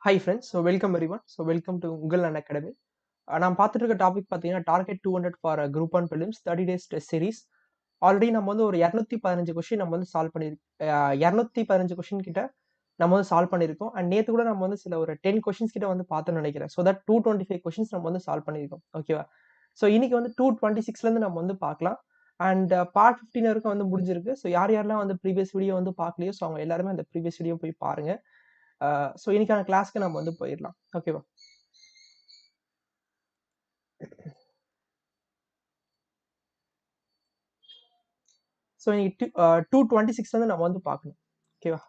Hi friends, so welcome everyone. So welcome to Unacademy. நான் பார்த்துட்டு இருக்க டாபிக் பார்த்தீங்கன்னா target 200 for group 1 films 30 days test series. Already நம்ம வந்து ஒரு 215 கொஸ்டின் நம்ம வந்து சால்வ் பண்ணியிருக்கோம். 215 கொஸ்டின் கிட்ட நம்ம வந்து சால்வ் பண்ணியிருக்கோம். அண்ட் நேற்று கூட நம்ம வந்து சில ஒரு 10 கொஸ்டின்ஸ் கிட்ட வந்து பார்த்தோன்னு நினைக்கிறேன். ஸோ தட் 225 கொஸ்டின்ஸ் நம்ம வந்து சால்வ் பண்ணியிருக்கோம். ஓகேவா? ஸோ இன்னைக்கு வந்து 226லேருந்து நம்ம வந்து பார்க்கலாம். அண்ட் பார்ட் 15 வரைக்கும் வந்து முடிஞ்சிருக்கு. ஸோ யாரெல்லாம் வந்து ப்ரீவியஸ் வீடியோ வந்து பார்க்கலையோ ஸோ அவங்க எல்லாருமே அந்த ப்ரீவியஸ் வீடியோ போய் பாருங்க. ஸோ இன்னைக்கான கிளாஸ்க்கு நம்ம வந்து போயிடலாம். ஓகேவா? ஸோ இன்னைக்கு 226 வந்து நம்ம வந்து பார்க்கணும். ஓகேவா?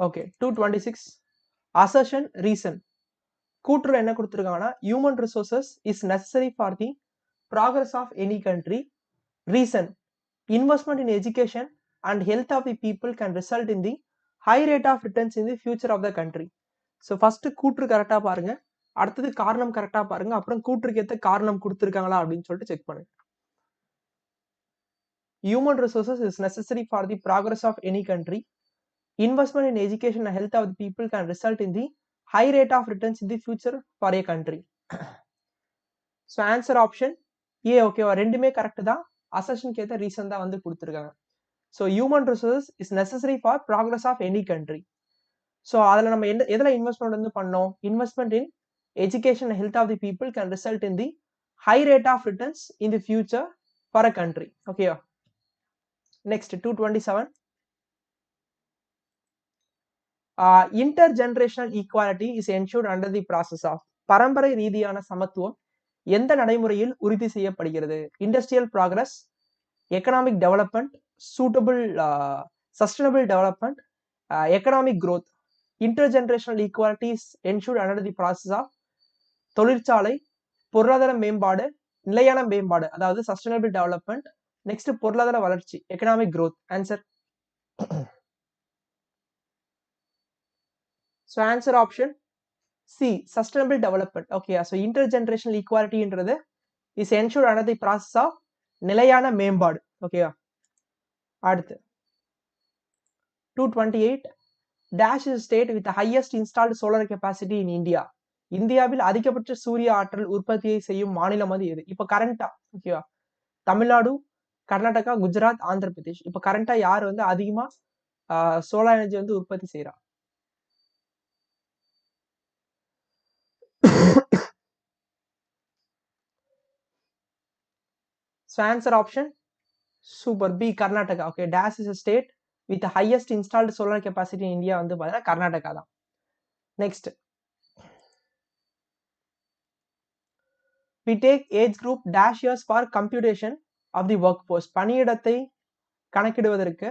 Okay, 226 assertion reason. கூற்றுல என்ன கொடுத்துருக்காங்கன்னா human resources is necessary for the progress of any country. Reason investment in education and health of the people can result in the high rate of returns in the future of the country. So first கூற்று கரெக்டாக பாருங்க, அடுத்தது காரணம் கரெக்டாக பாருங்க, அப்புறம் கூற்றுக்கு ஏற்ற காரணம் கொடுத்துருக்காங்களா அப்படின்னு சொல்லிட்டு செக் பண்ணுங்க. Human resources is necessary for the progress of any country. Investment in education and health of the people can result in the high rate of returns in the future for a country. So answer option A. Okay, ரெண்டுமே correct தான். அசர்ஷனுக்கு ஏற்ற reason தான் வந்து கொடுத்துருக்காங்க. So human resources is necessary for progress of any country. So அதில் நம்ம எதில் இன்வெஸ்ட்மெண்ட் வந்து பண்ணோம்? Investment in education and health of the people can result in the high rate of returns in the future for a country. ஓகேவா? Next 227. Intergenerational equality is ensured under the process of. பரம்பரை ரீதியான சமத்துவம் எந்த நடைமுறையில் உறுதி செய்யப்படுகிறது? Industrial progress, economic development, suitable sustainable development, economic growth. Intergenerational equality is ensured under the process of தொழிற்சாலை, பொருளாதார மேம்பாடு, நிலையான மேம்பாடு அதாவது சஸ்டைனபிள் டெவலப்மெண்ட், நெக்ஸ்ட் பொருளாதார வளர்ச்சி economic growth. Answer So answer option C, sustainable development. Okay, so intergenerational equality என்றது is ensured under the process of நிலையான மேம்பாடு. ஓகேவா? அடுத்து 228 dash is state with the highest installed solar capacity in India. இந்தியாவில் அதிகபட்ச சூரிய ஆற்றல் உற்பத்தியை செய்யும் மாநிலம் வந்து எது? இப்போ கரண்டா ஓகேவா? தமிழ்நாடு, கர்நாடகா, குஜராத், ஆந்திர பிரதேஷ். இப்போ கரண்டா யார் வந்து அதிகமா சோலார் எனர்ஜி வந்து உற்பத்தி செய்யறா? So answer option super B, Karnataka. Okay, dash is a state with the highest installed solar capacity in India வந்து பார்த்தீங்கன்னா கர்நாடகா தான். Next, we take age group dash years for computation of the workforce. பணியிடத்தை கணக்கிடுவதற்கு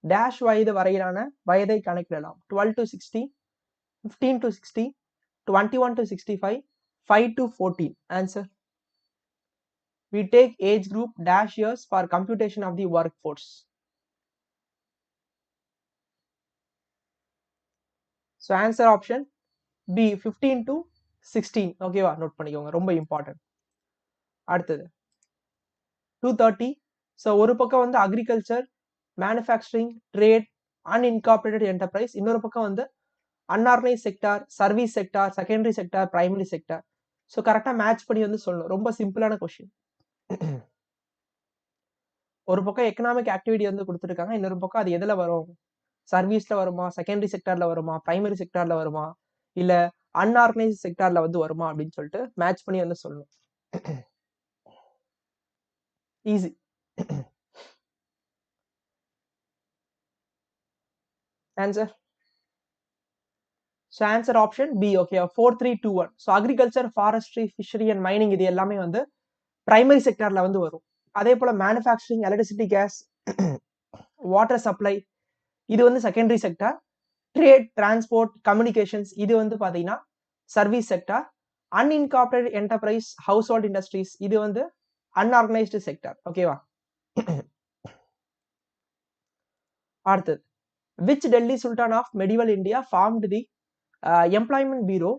dash வயது வரையிலான வயதை கணக்கிடலாம். 12 to 60, 15 to 60, 21 to 65, 5 to 14. Answer. We take age group dash years for computation of the workforce. So answer option B, 15 to 16. ஓகேவா? Note பண்ணிக்கோங்க, ரொம்ப important. அடுத்தது 230. So ஒரு பக்கம் வந்து அக்ரிகல்ச்சர், மேனுஃபேக்சரிங், ட்ரேட், அன்இன்கார்பரேட்டட் என்டர்பிரைஸ், இன்னொரு பக்கம் வந்து unorganise sector, service sector, secondary sector, primary sector. So கரெக்டாக மேட்ச் பண்ணி வந்து சொல்லணும். ரொம்ப சிம்பிளான கொஸ்டின். ஒரு பக்கம் எக்கனாமிக் ஆக்டிவிட்டி வந்து கொடுத்துருக்காங்க, இன்னொரு பக்கம் அது எதில் வரும்? சர்வீஸ்ல வருமா, செகண்டரி செக்டார்ல வருமா, பிரைமரி செக்டார்ல வருமா, இல்ல அன்ஆர்கனைஸ் செக்டார்ல வந்து வருமா அப்படின்னு சொல்லிட்டு மேட்ச் பண்ணி வந்து சொல்லணும். Easy. Answer. So answer option B. Okay, 4321. So agriculture, forestry, fishery and mining இது எல்லாமே வந்து பிரைமரி செக்டார்ல வந்து வரும். அதே போல manufacturing, electricity, gas, water supply இது வந்து secondary sector. Trade, transport, communications இது வந்து பாத்தீங்கன்னா service sector. Unincorporated enterprise, household industries இது வந்து அன்ஆர்கனைஸ்டு செக்டார். ஓகேவா? அடுத்தது, which Delhi sultan of medieval India formed the employment bureau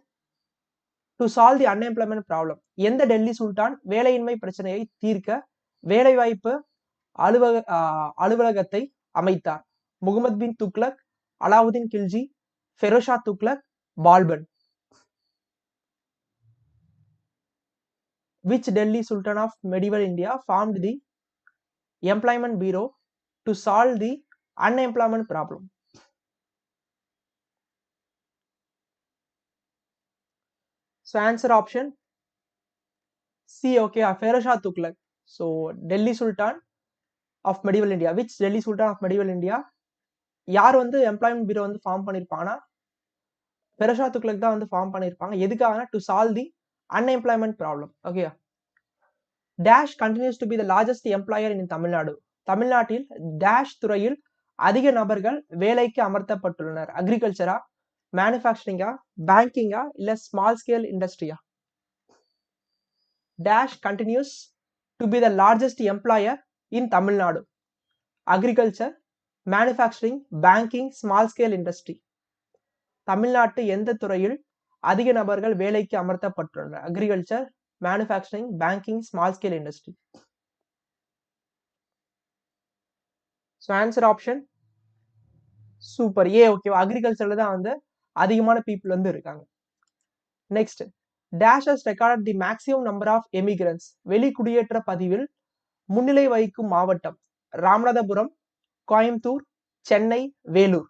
to solve the unemployment problem? எந்த டெல்லி சுல்தான் வேலையின்மை பிரச்சனையை தீர்க்க வேலைவாய்ப்பு அலுவலகத்தை அமைத்தார்? முகமது பின் துக்ளக், அலாவுதீன் கில்ஜி, ஃபெரோஷா துக்ளக், பால்பன். Which Delhi Sultan of medieval India formed the Employment Bureau to solve the unemployment problem? So answer option C. Okay, Ferozshah Tughlaq. So Delhi Sultan of medieval India. Which Delhi Sultan of medieval India? யார் வந்து employment பீரோ வந்து form பண்ணிருப்பாங்கன்னா Pherozeshah Tughlaq தான் வந்து form பண்ணிருப்பாங்க. எதுக்காகனா to solve the unemployment problem. Okay. Dash continues to be the largest employer in Tamil Nadu. தமிழ்நாட்டில் dash துறையில் அதிக நபர்கள் வேலைக்கு அமர்த்தப்பட்டுள்ளனர். அக்ரிகல்ச்சரா, மேனுஃபேக்சரிங்கா, பேங்கிங்கா, இல்ல ஸ்மால் ஸ்கேல் இண்டஸ்ட்ரியா? Dash continues to be the largest employer in Tamil Nadu. Agriculture, manufacturing, banking, small scale industry. தமிழ்நாட்டு எந்த துறையில் அதிக நபர்கள் வேலைக்கு அமர்த்தப்பட்டுள்ளனர்? Agriculture, manufacturing, banking, small scale industry. So answer option super A. Okay, அக்ரிகல்ச்சர்ல தான் வந்து அதிகமான பீப்புள் வந்து இருக்காங்க. Next, Dash has recorded the maximum number of emigrants. வெளிக்குடியேற்ற பதிவில் முன்னிலை வகிக்கும் மாவட்டம்? Ramanathapuram, Coimbatore, Chennai, Vellore.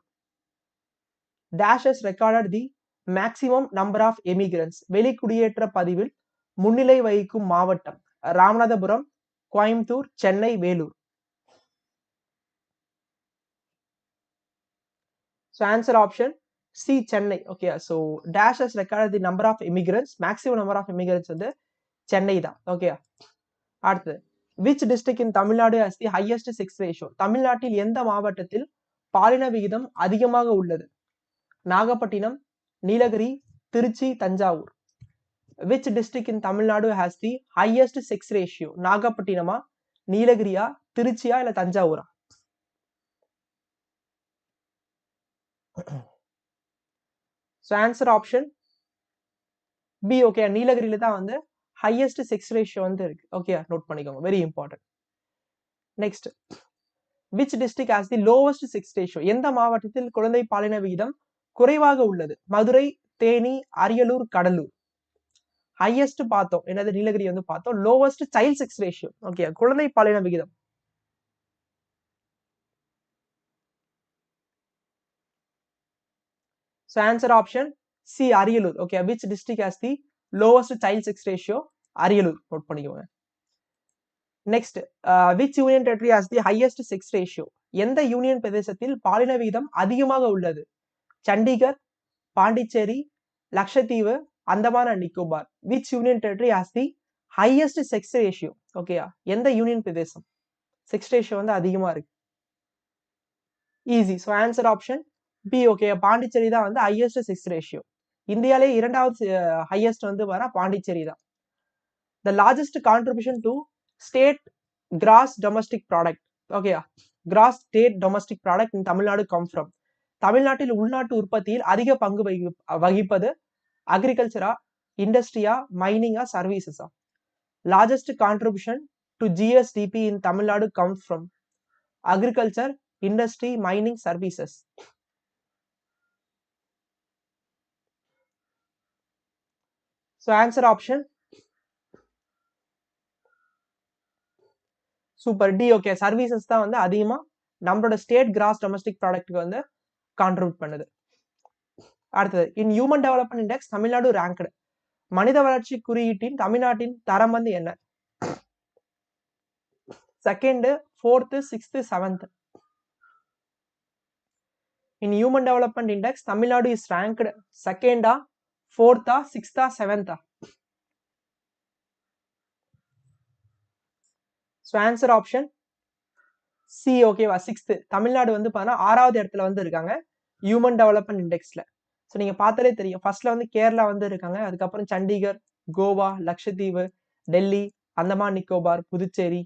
Dash has recorded the maximum number of emigrants. வெளிக்குடியேற்ற பதிவில் முன்னிலை வகிக்கும் மாவட்டம்? Ramanathapuram, Coimbatore, Chennai, Vellore. So answer option C, Chennai. Okay, so Dash has recorded the number of immigrants, maximum number of immigrants வந்து சென்னை தான். ஓகே. அடுத்து, which district in Tamil Nadu has the highest sex ratio? தமிழ்நாட்டில் எந்த மாவட்டத்தில் பாலின விகிதம் அதிகமாக உள்ளது? Nagapattinam, Nilgiri, Trichy, Thanjavur. Which district in Tamil Nadu has the highest sex ratio? நாகப்பட்டினமா, நீலகிரியா, திருச்சியா, இல்ல தஞ்சாவூரா? So answer option B. Okay, நீலகிரியில தான் வந்து highest sex ratio வந்து இருக்கு. ஓகே, நோட் பண்ணிக்கோங்க, very important. Next, which district has the lowest sex ratio? எந்த மாவட்டத்தில் குழந்தை பாலின விகிதம் குறைவாக உள்ளது? மதுரை, தேனி, அரியலூர், கடலூர். ஹையஸ்ட் பார்த்தோம், என்னது நீலகிரி வந்து பார்த்தோம். Lowest child sex ratio. Okay, குழந்தை பாலின விகிதம். So answer option C, Ariyalur. Okay, which district has the lowest child sex ratio? Ariyalur, note பண்ணிக்கோங்க. Next, which union territory has the highest sex ratio? எந்த யூனியன் பிரதேசத்தில் பாலின விகிதம் அதிகமாக உள்ளது? Chandigarh, Pondicherry, Lakshadweep, Andaman and Nicobar. which union territory has the highest sex ratio? Okay, எந்த union பிரதேசம் sex ratio வந்து அதிகமா இருக்கு? Easy. So answer option B. Okay, Pondicherry தான் வந்து ஹையஸ்ட் செக்ஸ் ரேஷியோ. இந்தியாலே இரண்டாவது ஹையஸ்ட் வந்து வர பாண்டிச்சேரி தான். The largest contribution to state gross domestic product. Okay, gross state domestic product in Tamil Nadu come from. தமிழ்நாட்டில் உள்நாட்டு உற்பத்தியில் அதிக பங்கு வகிப்பது அக்ரிகல்ச்சரா, இண்டஸ்ட்ரியா, மைனிங்கா, சர்வீசஸா? Largest contribution to GSDP in Tamil Nadu come from agriculture, industry, mining, services. So answer option super D. Okay, services தான் வந்து அதிகமா நம்மளோட ஸ்டேட் கிராஸ் டொமஸ்டிக் ப்ராடக்ட்க்கு வந்து கான்ட்ரிபியூட் பண்ணுது. அடுத்தது, in human development index Tamil Nadu ranked. மனித வளர்ச்சி குறியீட்டின் தமிழ்நாட்டின் தரம் வந்து என்ன? Second, fourth, sixth, seventh. In Human Development Index, Tamil Nadu is ranked second, fourth, sixth, seventh. So answer option C. ஓகேவா, சிக்ஸ்த். தமிழ்நாடு வந்து பார்த்தா 6வது இடத்துல வந்து இருக்காங்க ஹியூமன் டெவலப்மெண்ட் இண்டெக்ஸ்ல. ஸோ நீங்க பார்த்தாலே தெரியும், ஃபர்ஸ்ட்ல வந்து கேரளா வந்து இருக்காங்க, அதுக்கப்புறம் சண்டிகர், கோவா, லட்சத்தீவு, டெல்லி, அந்தமான் நிக்கோபார், புதுச்சேரி,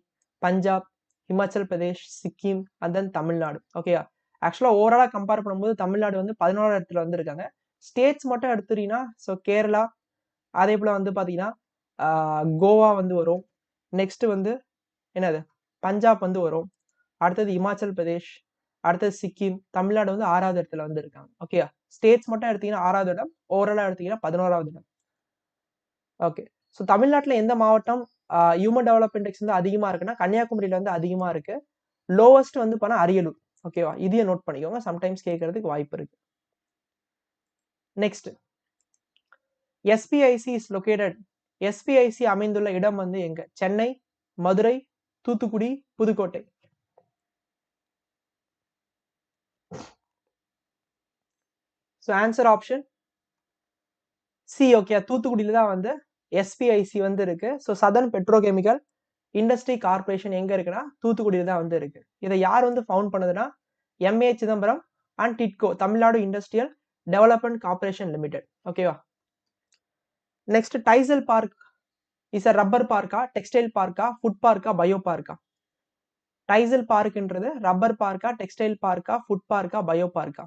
பஞ்சாப், ஹிமாச்சல் பிரதேஷ், சிக்கிம், அண்ட் தென் தமிழ்நாடு. ஓகேயா, ஆக்சுவலா ஓவராலா கம்பேர் பண்ணும்போது தமிழ்நாடு வந்து 11வது இடத்துல வந்து இருக்காங்க. ஸ்டேட்ஸ் மட்டும் எடுத்துட்டீங்கன்னா, ஸோ கேரளா, அதே போல வந்து பாத்தீங்கன்னா கோவா வந்து வரும். நெக்ஸ்ட் வந்து என்னது, பஞ்சாப் வந்து வரும். அடுத்தது இமாச்சல் பிரதேஷ், அடுத்தது சிக்கிம், தமிழ்நாடு வந்து 6வது இடத்துல வந்து இருக்காங்க. ஓகே, ஸ்டேட்ஸ் மட்டும் எடுத்தீங்கன்னா 6வது இடம், ஓவராலா எடுத்தீங்கன்னா 11வது இடம். ஓகே, ஸோ தமிழ்நாட்டில் எந்த மாவட்டம் ஹியூமன் டெவலப்மெண்ட் இண்டெக்ஸ் வந்து அதிகமா இருக்குன்னா கன்னியாகுமரியில வந்து அதிகமா இருக்கு. லோவஸ்ட் வந்து பண்ணா அரியலூர். ஓகேவா, இதையும் நோட் பண்ணிக்கோங்க, சம்டைம்ஸ் கேட்கறதுக்கு வாய்ப்பு இருக்கு. Next, SPIC is located. SPIC அமைந்துள்ள இடம் வந்து எங்க? Chennai, Madurai, Thoothukudi, Pudukkottai. So answer option C. Okay, தூத்துக்குடியில தான் வந்து எஸ்பிஐசி வந்து இருக்கு. So southern petrochemical industry corporation எங்க இருக்குன்னா தூத்துக்குடியில தான் வந்து இருக்கு. இதை யார் வந்து ஃபவுண்ட் பண்ணதுன்னா MA Chidambaram and TIDCO, Tamil Nadu industrial development corporation limited. ஓகேவா. Next, TICEL park is a rubber பார்க்கா, டெக்ஸ்டைல் பார்க்கா, ஃபுட் பார்க்கா, பயோ பார்க்கா? டைசல் பார்க்ன்றது ரப்பர் பார்க்கா, டெக்ஸ்டைல் பார்க்கா, ஃபுட் பார்க்கா, பயோ பார்க்கா?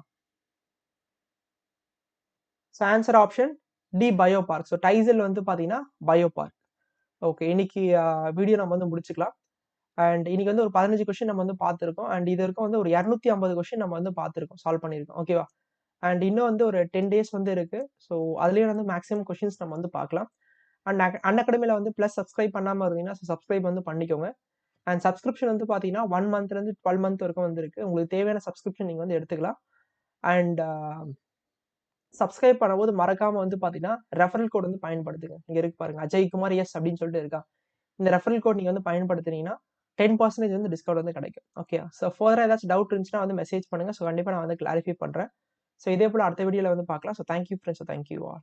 So answer option D, bio park. So TICEL வந்து பாத்தீங்கன்னா பயோ பார்க். ஓகே, இன்னைக்கு வீடியோ நம்ம வந்து முடிச்சுக்கலாம். அண்ட் இன்னைக்கு வந்து ஒரு 15 கொஸ்டின் நம்ம வந்து பார்த்துருக்கோம். அண்ட் இது வரைக்கும் வந்து ஒரு 250 கொஸ்டின் நம்ம வந்து பார்த்துருக்கோம், சால்வ் பண்ணியிருக்கோம். ஓகேவா. அண்ட் இன்னும் வந்து ஒரு 10 டேஸ் வந்து இருக்கு. ஸோ அதுலேயே வந்து மேக்ஸிமம் கொஸ்டின்ஸ் நம்ம வந்து பார்க்கலாம். அண்ட் அன்அகாடமியில் வந்து ப்ளஸ் சப்ஸ்கிரைப் பண்ணாமல் இருந்தீங்கன்னா சப்ஸ்கிரைப் வந்து பண்ணிக்கோங்க. அண்ட் சப்ஸ்கிரிப்ஷன் வந்து பார்த்தீங்கன்னா 1 மந்த்லேருந்து 12 மந்த் வரைக்கும் வந்து இருக்கு. உங்களுக்கு தேவையான சப்ஸ்கிரிப்ஷன் நீங்கள் வந்து எடுத்துக்கலாம். அண்ட் சப்ஸ்கிரைப் பண்ணும்போது மறக்காம வந்து பார்த்தீங்கன்னா ரெஃபரல் கோட் வந்து பயன்படுத்துங்க. இங்கே இருக்கு பாருங்க, AJAYKUMAR S அப்படின்னு சொல்லிட்டு இருக்கா. இந்த ரெஃபரல் கோட் நீங்கள் வந்து பயன்படுத்தினீங்கன்னா 10% வந்து டிஸ்கவுண்ட் வந்து கிடைக்கும். ஓகே, ஸோ ஃபர்தராக ஏதாச்சும் டவுட் இருந்துச்சுன்னா வந்து மெசேஜ் பண்ணுங்க. ஸோ கண்டிப்பாக நான் வந்து கிளாரிஃபை பண்ணுறேன். ஸோ இதே போல் அடுத்த வீடியோவில் வந்து பார்க்கலாம். So thank you friends, thank you all.